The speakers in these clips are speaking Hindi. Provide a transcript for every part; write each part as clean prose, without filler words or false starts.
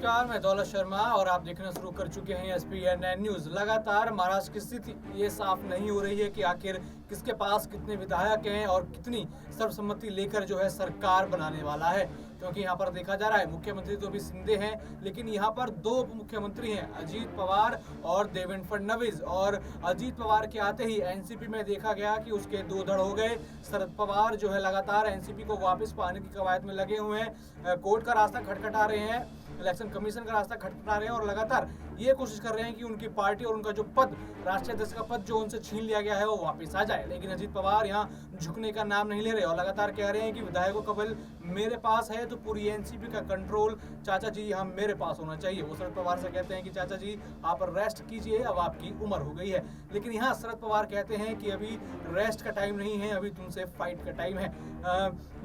नमस्कार, मैं दौलत शर्मा और आप देखना शुरू कर चुके हैं SPN9 न्यूज। लगातार महाराष्ट्र की स्थिति ये साफ नहीं हो रही है कि आखिर किसके पास कितने विधायक हैं और कितनी सर्वसम्मति लेकर जो है सरकार बनाने वाला है, क्योंकि यहाँ पर देखा जा रहा है मुख्यमंत्री तो अभी शिंदे हैं, लेकिन यहाँ पर दो उप मुख्यमंत्री हैं, अजीत पवार और देवेंद्र फडणवीस। और अजीत पवार के आते ही एनसीपी में देखा गया कि उसके दो धड़ हो गए। शरद पवार जो है लगातार एनसीपी को वापस पाने की कवायद में लगे हुए हैं, कोर्ट का रास्ता खटखटा रहे हैं, इलेक्शन कमीशन का रास्ता खटखटा रहे हैं और लगातार ये कोशिश कर रहे हैं कि उनकी पार्टी और उनका जो पद, राष्ट्रीय अध्यक्ष का पद जो उनसे छीन लिया गया है, वो वापस आ जाए। लेकिन अजीत पवार यहाँ झुकने का नाम नहीं ले रहे और लगातार कह रहे हैं कि विधायकों का बल मेरे पास है तो पूरी एनसीपी का कंट्रोल चाचा जी यहाँ मेरे पास होना चाहिए। वो शरद पवार से कहते हैं कि चाचा जी आप रेस्ट कीजिए, अब आपकी उम्र हो गई है। लेकिन यहाँ शरद पवार कहते हैं कि अभी रेस्ट का टाइम नहीं है, अभी तुमसे फाइट का टाइम है।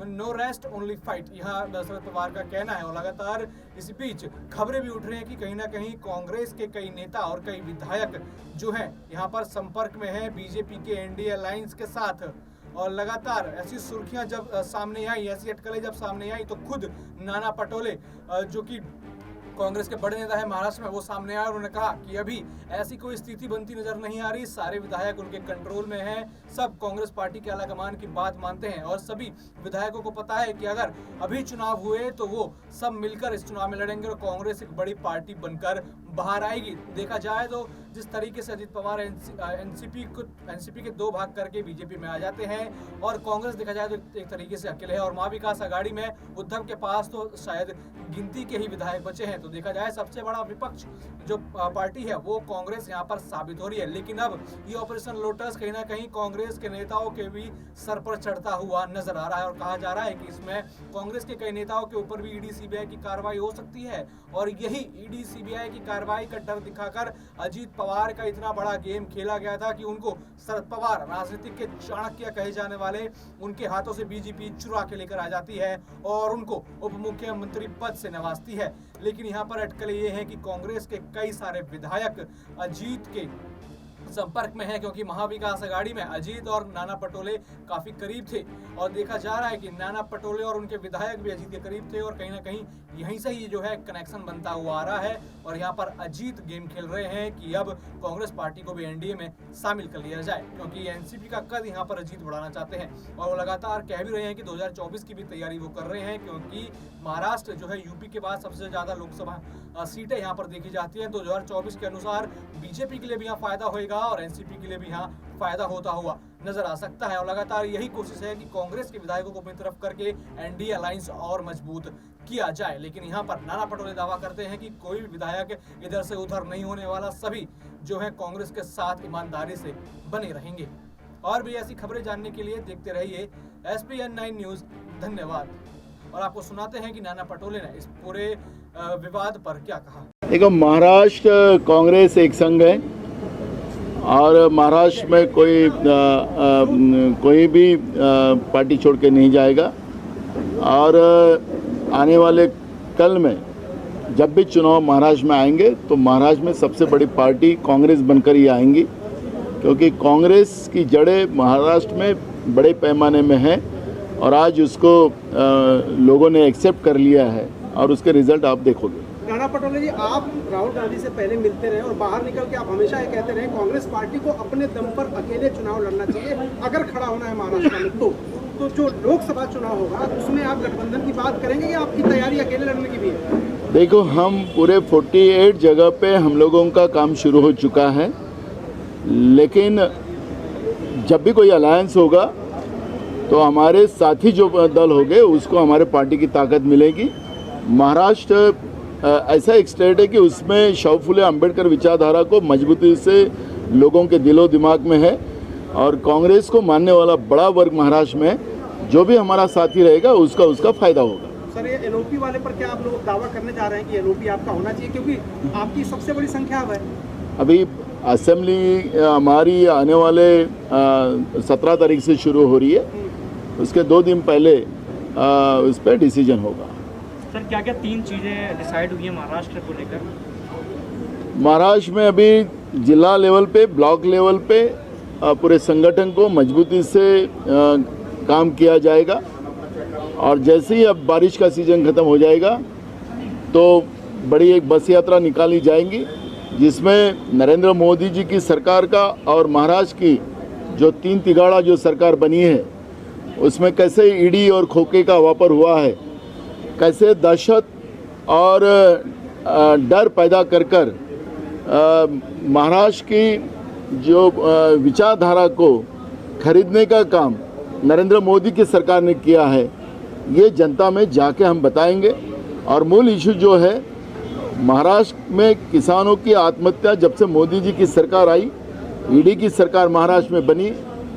नो रेस्ट ओनली फाइट, यहाँ शरद पवार का कहना है। और लगातार इसी बीच खबरें भी उठ रही हैं कि कहीं ना कहीं कांग्रेस के कई नेता और कई विधायक जो हैं यहाँ पर संपर्क में हैं बीजेपी के एनडीए अलायंस के साथ। और लगातार ऐसी सुर्खियां जब सामने आई, ऐसी अटकलें जब सामने आई, तो खुद नाना पटोले जो कि कांग्रेस के बड़े नेता है महाराष्ट्र में, वो सामने आए और उन्होंने कहा कि अभी ऐसी कोई स्थिति बनती नजर नहीं आ रही, सारे विधायक उनके कंट्रोल में हैं, सब कांग्रेस पार्टी के आलाकमान की बात मानते हैं और सभी विधायकों को पता है कि अगर अभी चुनाव हुए तो वो सब मिलकर इस चुनाव में लड़ेंगे और कांग्रेस एक बड़ी पार्टी बनकर बाहर आएगी। देखा जाए तो जिस तरीके से अजीत पवार एनसीपी के दो भाग करके बीजेपी में आ जाते हैं और कांग्रेस देखा जाए तो एक तरीके से अकेले है और महाविकास आघाड़ी में उद्धव के पास तो शायद गिनती के ही विधायक बचे हैं। तो देखा जाए सबसे बड़ा विपक्ष जो पार्टी है वो कांग्रेस यहाँ पर साबित हो रही है। लेकिन अब ये ऑपरेशन लोटस कहीं ना कहीं कांग्रेस के नेताओं के भी सर पर चढ़ता हुआ नजर आ रहा है और कहा जा रहा है कि इसमें कांग्रेस के कई नेताओं के ऊपर भी ईडी सीबीआई की कार्रवाई हो सकती है। और यही ईडी सीबीआई की कार्रवाई का डर दिखाकर अजीत पवार का इतना बड़ा गेम खेला गया था कि उनको शरद पवार, राजनीतिक के चाणक्य कहे जाने वाले, उनके हाथों से बीजेपी चुरा के लेकर आ जाती है और उनको उप मुख्यमंत्री पद से नवाजती है। लेकिन यहाँ पर अटकलें ये है कि कांग्रेस के कई सारे विधायक अजीत के संपर्क में है, क्योंकि महाविकास आघाड़ी में अजीत और नाना पटोले काफी करीब थे और देखा जा रहा है कि नाना पटोले और उनके विधायक भी अजीत के करीब थे और कहीं ना कहीं यहीं से ही जो है कनेक्शन बनता हुआ आ रहा है। और यहाँ पर अजीत गेम खेल रहे हैं कि अब कांग्रेस पार्टी को भी एनडीए में शामिल कर लिया जाए, क्योंकि एनसीपी का कद यहाँ पर अजीत बढ़ाना चाहते हैं और वो लगातार कह भी रहे हैं कि 2024 की भी तैयारी वो कर रहे हैं, क्योंकि महाराष्ट्र जो है यूपी के बाद सबसे ज्यादा लोकसभा सीटें यहाँ पर देखी जाती हैं। 2024 के अनुसार बीजेपी के लिए भी यहाँ फायदा होगा और एनसीपी के लिए भी यहाँ फायदा होता हुआ नजर आ सकता है। और लगातार यही कोशिश है कि कांग्रेस के विधायकों को अपनी तरफ करके एनडीए अलायंस और मजबूत किया जाए। लेकिन यहाँ पर नाना पटोले दावा करते हैं कि कोई भी विधायक इधर से उधर नहीं होने वाला, सभी जो है कांग्रेस के साथ ईमानदारी से बने रहेंगे। और भी ऐसी खबरें जानने के लिए देखते रहिए SPN9 न्यूज। धन्यवाद। और आपको सुनाते हैं कि नाना पटोले ने इस पूरे विवाद पर क्या कहा। देखो, महाराष्ट्र कांग्रेस एक संघ है और महाराष्ट्र में कोई भी पार्टी छोड़ के नहीं जाएगा। और आने वाले कल में जब भी चुनाव महाराष्ट्र में आएंगे तो महाराष्ट्र में सबसे बड़ी पार्टी कांग्रेस बनकर ही आएंगी, क्योंकि कांग्रेस की जड़ें महाराष्ट्र में बड़े पैमाने में हैं और आज उसको लोगों ने एक्सेप्ट कर लिया है और उसके रिजल्ट आप देखोगे। नाना पटोले जी, आप राहुल गांधी से पहले मिलते रहे और बाहर निकल के आप हमेशा ये कहते रहे कांग्रेस पार्टी को अपने दम पर अकेले चुनाव लड़ना चाहिए, अगर खड़ा होना है महाराष्ट्र में तो जो लोकसभा चुनाव होगा उसमें आप गठबंधन की बात करेंगे या आपकी तैयारी अकेले लड़ने की भी है? देखो, हम पूरे 48 जगह पे हम लोगों का काम शुरू हो चुका है, लेकिन जब भी कोई अलायंस होगा तो हमारे साथी जो दल होंगे उसको हमारे पार्टी की ताकत मिलेगी। महाराष्ट्र ऐसा एक स्टेट है कि उसमें शाहू फुले अम्बेडकर विचारधारा को मजबूती से लोगों के दिलो दिमाग में है और कांग्रेस को मानने वाला बड़ा वर्ग महाराष्ट्र में, जो भी हमारा साथी रहेगा उसका फायदा होगा। सर, ये एलओपी वाले पर क्या आप लोग दावा करने जा रहे हैं कि एलओपी आपका होना चाहिए, क्योंकि आपकी सबसे बड़ी संख्या अब है? अभी असेंबली हमारी आने वाले 17 तारीख से शुरू हो रही है, उसके 2 दिन पहले उस पर डिसीजन होगा। सर, क्या क्या 3 चीज़ें डिसाइड हुई हैं महाराष्ट्र को लेकर? महाराष्ट्र में अभी जिला लेवल पे, ब्लॉक लेवल पे पूरे संगठन को मजबूती से काम किया जाएगा और जैसे ही अब बारिश का सीजन ख़त्म हो जाएगा तो बड़ी एक बस यात्रा निकाली जाएगी, जिसमें नरेंद्र मोदी जी की सरकार का और महाराष्ट्र की जो 3 तिगाड़ा जो सरकार बनी है उसमें कैसे ईडी और खोखे का वापर हुआ है, कैसे दहशत और डर पैदा कर महाराष्ट्र की जो विचारधारा को खरीदने का काम नरेंद्र मोदी की सरकार ने किया है, ये जनता में जाके हम बताएंगे। और मूल इशू जो है महाराष्ट्र में किसानों की आत्महत्या, जब से मोदी जी की सरकार आई, ईडी की सरकार महाराष्ट्र में बनी,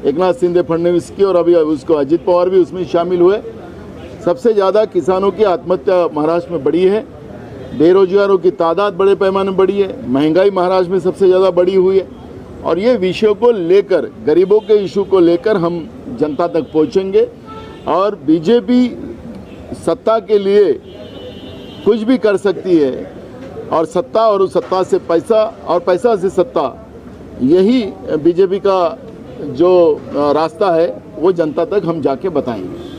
एकनाथ शिंदे फडणवीस की, और अभी उसको अजित पवार भी उसमें शामिल हुए, सबसे ज़्यादा किसानों की आत्महत्या महाराष्ट्र में बढ़ी है। बेरोजगारों की तादाद बड़े पैमाने में बढ़ी है, महंगाई महाराष्ट्र में सबसे ज़्यादा बढ़ी हुई है। और ये विषयों को लेकर, गरीबों के इशू को लेकर हम जनता तक पहुंचेंगे। और बीजेपी सत्ता के लिए कुछ भी कर सकती है, और सत्ता और उस सत्ता से पैसा और पैसा से सत्ता, यही बीजेपी का जो रास्ता है वो जनता तक हम जाके बताएंगे।